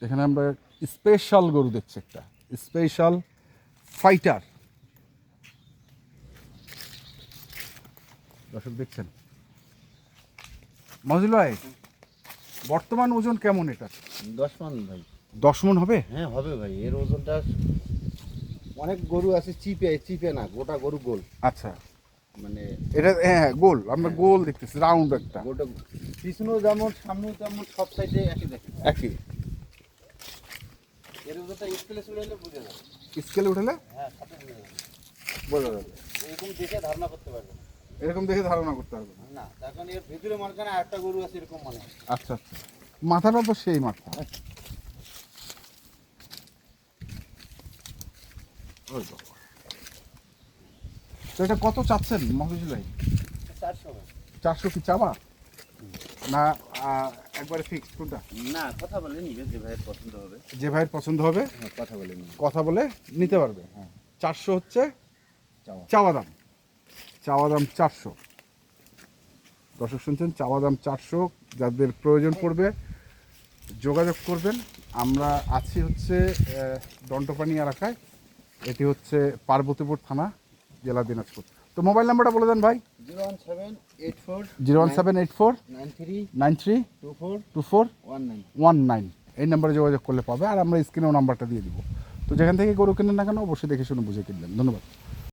এখানে আমরা স্পেশাল গরু দেখছি, একটা স্পেশাল ফাইটার। দর্শক দেখছেন মজিল ভাই, বর্তমান ওজন কেমন এটা? 10 মণ ভাই। 10 মণ হবে? হ্যাঁ হবে ভাই, এর ওজনটা অনেক গরু আছে চিপে না, গোটা গরু গোল। আচ্ছা, মানে এটা হ্যাঁ গোল, আমরা গোল দেখতেছি, রাউন্ড একটা। গোটা পিছনেও যেমন সামনেও তেমন, সব সাইডে একই দেখেন। একই। এর ওজনটা স্কেলে চলে এলে বুঝে যাবে। স্কেলে উঠালে হ্যাঁ, সাথে বুঝে যাবে। বোঝা যাবে। এরকম দেখে ধারণা করতে পারবে না। এরকম দেখে ধারণা করতে পারবে না। না, এখন এর ভিতরে মাঝখানে আরেকটা গরু আছে এরকম মনে হয়। আচ্ছা আচ্ছা, মাথাটা তো সেই মাথা। ওই বাবা। তো এটা কত চাচ্ছেন মফিজুল ভাই? 400 ভাই। 400 কি চাবা না একবারে ফিক্সড কোনটা? না, কথা বলে নিবে, যে ভাইয়ের পছন্দ হবে। যে ভাইয়ের পছন্দ হবে হ্যাঁ, কথা বলে নিবে। কথা বলে নিতে পারবে। হ্যাঁ, 400 হচ্ছে চাওয়া। চাওয়া দাম। চাওয়া দাম 400। দর্শক শুনছেন, চাওয়া দাম 400। যাদের প্রয়োজন পড়বে যোগাযোগ করবেন। আমরা আছি হচ্ছে দণ্ডপানি এলাকায়, এটি হচ্ছে পার্বতীপুর থানা, জেলা দিনাজপুর। তো মোবাইল নাম্বারটা বলে দেন ভাই। 01784 01784 93 93 24 24 19। 19। এই নাম্বারে যোগাযোগ করলে পাবে, আর আমরা স্ক্রিনেও নাম্বারটা দিয়ে দিব। তো যেখান থেকে গরু কেনেন না কেন অবশ্যই দেখে শুনে বুঝে কিনবেন। ধন্যবাদ।